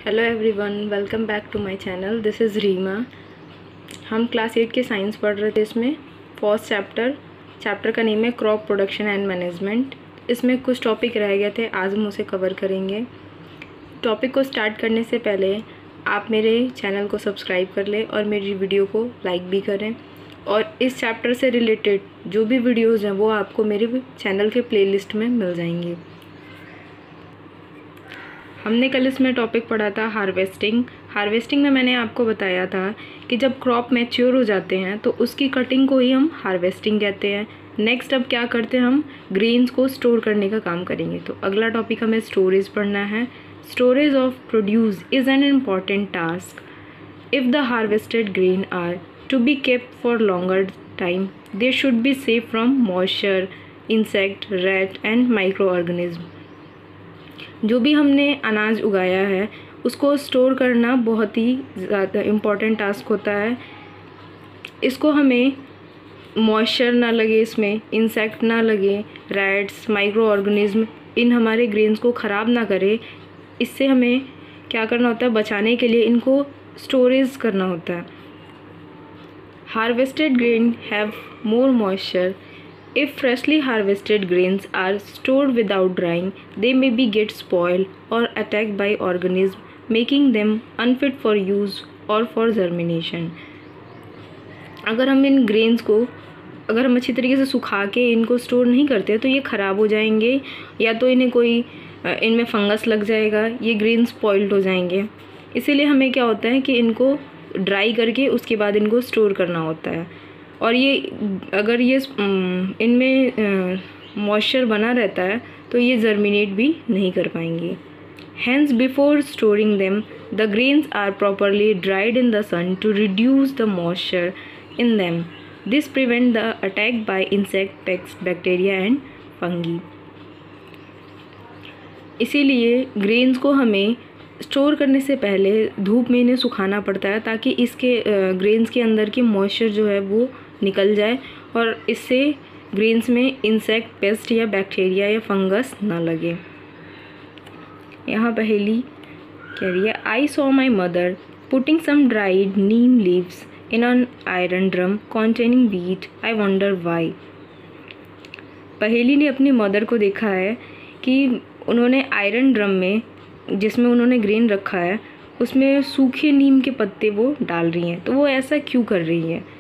Hello everyone, welcome back to my channel. This is Reema. हम class 8 के science पढ़ रहे थे। इसमें फर्स्ट चैप्टर का नेम है क्रॉप प्रोडक्शन एंड मैनेजमेंट। इसमें कुछ टॉपिक रह गए थे, आज हम उसे कवर करेंगे। टॉपिक को स्टार्ट करने से पहले आप मेरे चैनल को सब्सक्राइब कर लें और मेरी वीडियो को लाइक भी करें। और इस चैप्टर से रिलेटेड जो भी वीडियोज़ हैं वो आपको मेरे चैनल के प्लेलिस्ट में मिल जाएंगी। हमने कल इसमें टॉपिक पढ़ा था हार्वेस्टिंग में मैंने आपको बताया था कि जब क्रॉप मैच्योर हो जाते हैं तो उसकी कटिंग को ही हम हार्वेस्टिंग कहते हैं। नेक्स्ट अब क्या करते हैं, हम ग्रेन्स को स्टोर करने का काम करेंगे। तो अगला टॉपिक हमें स्टोरेज पढ़ना है। Storage of produce is an important task. If the harvested grain are to be kept for longer time they should be safe from moisture, insect, rat and micro organism. जो भी हमने अनाज उगाया है उसको स्टोर करना बहुत ही ज़्यादा इम्पॉर्टेंट टास्क होता है। इसको हमें मॉइस्चर ना लगे, इसमें इंसेक्ट ना लगे, रैट्स, माइक्रो ऑर्गेनिज्म इन हमारे ग्रेन्स को ख़राब ना करे। इससे हमें क्या करना होता है, बचाने के लिए इनको स्टोरेज करना होता है। Harvested grain have more moisture. If freshly harvested grains are stored without drying, they may be get spoiled or attacked by organisms, making them unfit for use or for germination. अगर हम इन grains को अगर हम अच्छी तरीके से सुखा के इनको स्टोर नहीं करते तो ये ख़राब हो जाएंगे, या तो इन्हें कोई इनमें फंगस लग जाएगा, ये ग्रेन स्पॉइल्ड हो जाएंगे। इसीलिए हमें क्या होता है कि इनको ड्राई करके उसके बाद इनको स्टोर करना होता है। और ये अगर ये इनमें मॉइस्चर बना रहता है तो ये जर्मिनेट भी नहीं कर पाएंगे। Hence, before storing them, the grains are properly dried in the sun to reduce the moisture in them. This prevents the attack by insect, pests, bacteria and fungi. इसीलिए ग्रेन्स को हमें स्टोर करने से पहले धूप में इन्हें सुखाना पड़ता है ताकि इसके ग्रेन्स के अंदर की मॉइस्चर जो है वो निकल जाए और इससे ग्रेन्स में इंसेक्ट, पेस्ट या बैक्टीरिया या फंगस ना लगे। यहाँ पहली कह रही है, I saw my mother putting some dried neem leaves in an iron drum containing wheat, I wonder why. पहेली ने अपनी मदर को देखा है कि उन्होंने आयरन ड्रम में जिसमें उन्होंने ग्रेन रखा है उसमें सूखे नीम के पत्ते वो डाल रही हैं, तो वो ऐसा क्यों कर रही है।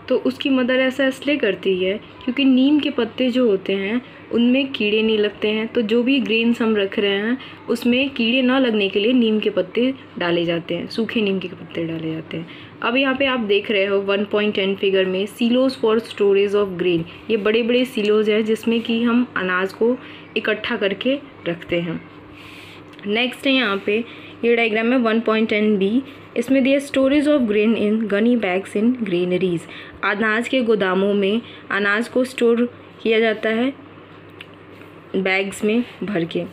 तो उसकी मदर ऐसा इसलिए करती है क्योंकि नीम के पत्ते जो होते हैं उनमें कीड़े नहीं लगते हैं। तो जो भी ग्रेन्स हम रख रहे हैं उसमें कीड़े ना लगने के लिए नीम के पत्ते डाले जाते हैं, सूखे नीम के पत्ते डाले जाते हैं। अब यहाँ पे आप देख रहे हो 1.10 फिगर में सीलोज फॉर स्टोरेज ऑफ ग्रेन। ये बड़े बड़े सीलोज हैं जिसमें कि हम अनाज को इकट्ठा करके रखते हैं। नेक्स्ट है यहाँ पे ये डायग्राम में 1.10 बी। इसमें दिया storage of grain in Ghani bags in granaries. अनाज के गोदामों में अनाज को स्टोर किया जाता है बैग्स में भर के।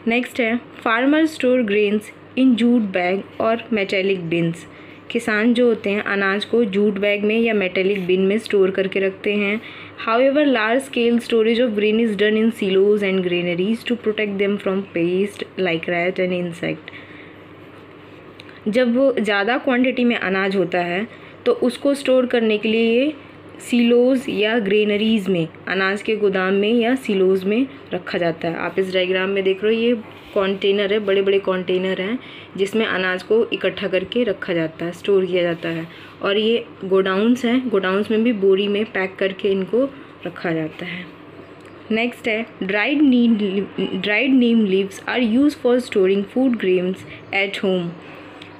नेक्स्ट है farmer store grains in jute bag और मेटेलिक बिन्स। किसान जो होते हैं अनाज को जूट बैग में या मेटेलिक बिन में स्टोर करके रखते हैं। However, large scale storage of grain is done in silos and granaries to protect them from pests like rat and insect. जब ज़्यादा क्वांटिटी में अनाज होता है तो उसको स्टोर करने के लिए ये सीलोज़ या ग्रेनरीज़ में, अनाज के गोदाम में या सीलोज़ में रखा जाता है। आप इस डायग्राम में देख रहे हो, ये कंटेनर है, बड़े बड़े कंटेनर हैं जिसमें अनाज को इकट्ठा करके रखा जाता है, स्टोर किया जाता है। और ये गोडाउन्स हैं, गोडाउन्स में भी बोरी में पैक करके इनको रखा जाता है। नेक्स्ट है dried neem leaves are use for storing food grains at home.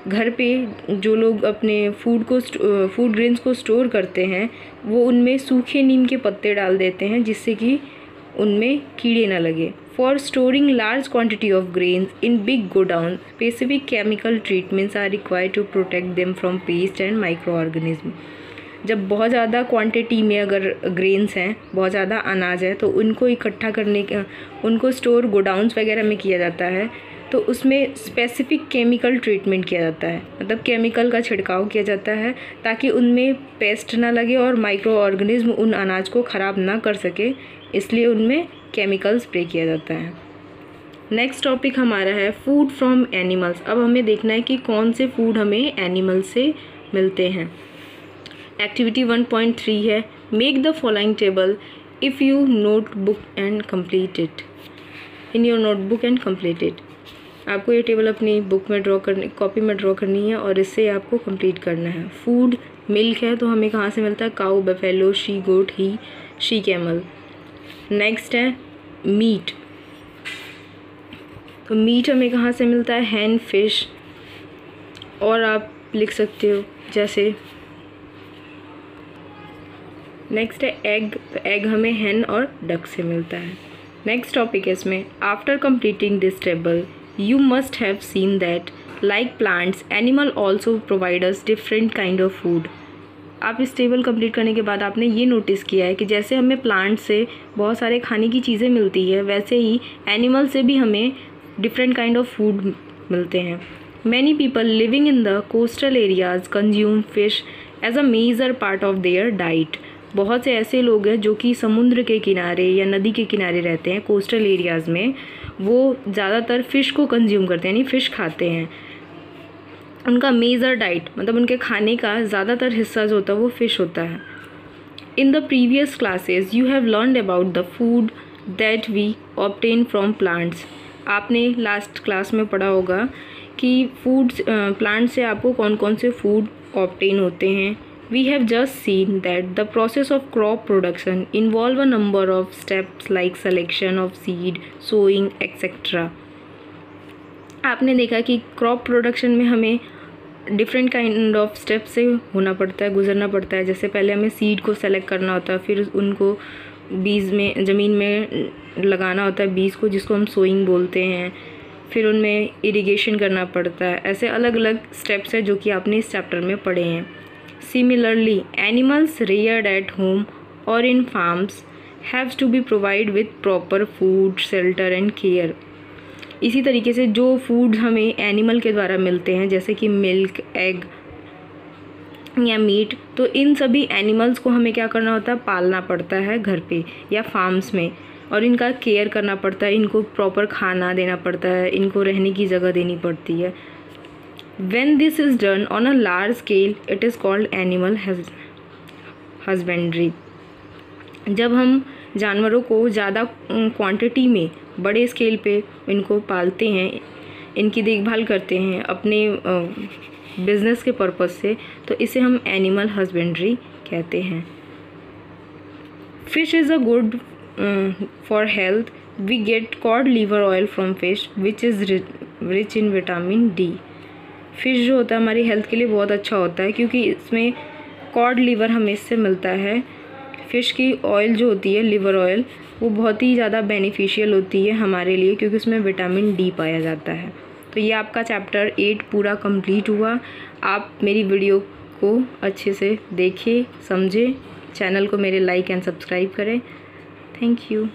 घर पे जो लोग अपने फूड ग्रेन्स को स्टोर करते हैं वो उनमें सूखे नीम के पत्ते डाल देते हैं जिससे कि उनमें कीड़े ना लगे। For storing large quantity of grains in big godown specific chemical treatments are required to protect them from pest and micro organism. जब बहुत ज़्यादा क्वांटिटी में अगर ग्रेन्स हैं, बहुत ज़्यादा अनाज है, तो उनको इकट्ठा उनको स्टोर गोडाउन्स वगैरह में किया जाता है तो उसमें स्पेसिफिक केमिकल ट्रीटमेंट किया जाता है, मतलब केमिकल का छिड़काव किया जाता है ताकि उनमें पेस्ट ना लगे और माइक्रो ऑर्गेनिज्म उन अनाज को ख़राब ना कर सके, इसलिए उनमें केमिकल स्प्रे किया जाता है। नेक्स्ट टॉपिक हमारा है फूड फ्रॉम एनिमल्स। अब हमें देखना है कि कौन से फूड हमें एनिमल से मिलते हैं। एक्टिविटी 1.3 है make the following table if you notebook and complete it in your notebook and complete it. आपको ये टेबल अपनी बुक में कॉपी में ड्रॉ करनी है और इससे आपको कंप्लीट करना है। फूड मिल्क है तो हमें कहाँ से मिलता है, cow, buffalo, she goat, he, she camel. Next है मीट, तो मीट हमें कहाँ से मिलता है, हैन, फिश। और आप लिख सकते हो जैसे नेक्स्ट है एग, तो एग हमें हैन और डक से मिलता है। नेक्स्ट टॉपिक है इसमें after completing this table you must have seen that like plants animal also provide us different kind of food. आप इस टेबल कंप्लीट करने के बाद आपने ये नोटिस किया है कि जैसे हमें प्लांट से बहुत सारे खाने की चीज़ें मिलती है, वैसे ही एनिमल से भी हमें डिफरेंट काइंड ऑफ फूड मिलते हैं। Many people living in the coastal areas consume fish as a major part of their diet. बहुत से ऐसे लोग हैं जो कि समुद्र के किनारे या नदी के किनारे रहते हैं, कोस्टल एरियाज़ में, वो ज़्यादातर फ़िश को कंज्यूम करते हैं, यानी फ़िश खाते हैं। उनका मेजर डाइट मतलब उनके खाने का ज़्यादातर हिस्सा जो होता है वो फ़िश होता है। In the previous classes you have learned about the food that we obtain from plants. आपने लास्ट क्लास में पढ़ा होगा कि प्लांट से आपको कौन कौन से फूड ऑब्टेन होते हैं। We have just seen that the process of crop production involve a number of steps like selection of seed, sowing, etc. आपने देखा कि क्रॉप प्रोडक्शन में हमें डिफरेंट काइंड ऑफ स्टेप से होना पड़ता है, गुजरना पड़ता है। जैसे पहले हमें सीड को सेलेक्ट करना होता है, फिर उनको बीज में ज़मीन में लगाना होता है बीज को, जिसको हम सोइंग बोलते हैं। फिर उनमें इरिगेशन करना पड़ता है। ऐसे अलग अलग स्टेप्स हैं जो कि आपने इस चैप्टर में पढ़े हैं। Similarly, animals reared at home or in farms have to be provided with proper food, shelter and care. इसी तरीके से जो फूड हमें एनिमल के द्वारा मिलते हैं जैसे कि मिल्क, एग या मीट, तो इन सभी एनिमल्स को हमें क्या करना होता है, पालना पड़ता है घर पे या फार्म्स में, और इनका केयर करना पड़ता है, इनको प्रॉपर खाना देना पड़ता है, इनको रहने की जगह देनी पड़ती है। When this is done on a large scale, it is called animal husbandry. जब हम जानवरों को ज़्यादा क्वांटिटी में बड़े स्केल पे इनको पालते हैं, इनकी देखभाल करते हैं अपने बिजनेस के पर्पज़ से, तो इसे हम एनिमल हस्बेंड्री कहते हैं। Fish is a good for health. We get cod liver oil from fish which is rich in vitamin D. Fish जो होता है हमारी हेल्थ के लिए बहुत अच्छा होता है क्योंकि इसमें कॉड लीवर हमें इससे मिलता है। फ़िश की ऑयल जो होती है, लिवर ऑयल, वो बहुत ही ज़्यादा बेनिफिशियल होती है हमारे लिए क्योंकि उसमें विटामिन डी पाया जाता है। तो ये आपका चैप्टर 8 पूरा कंप्लीट हुआ। आप मेरी वीडियो को अच्छे से देखें, समझें, चैनल को मेरे लाइक एंड सब्सक्राइब करें। Thank you.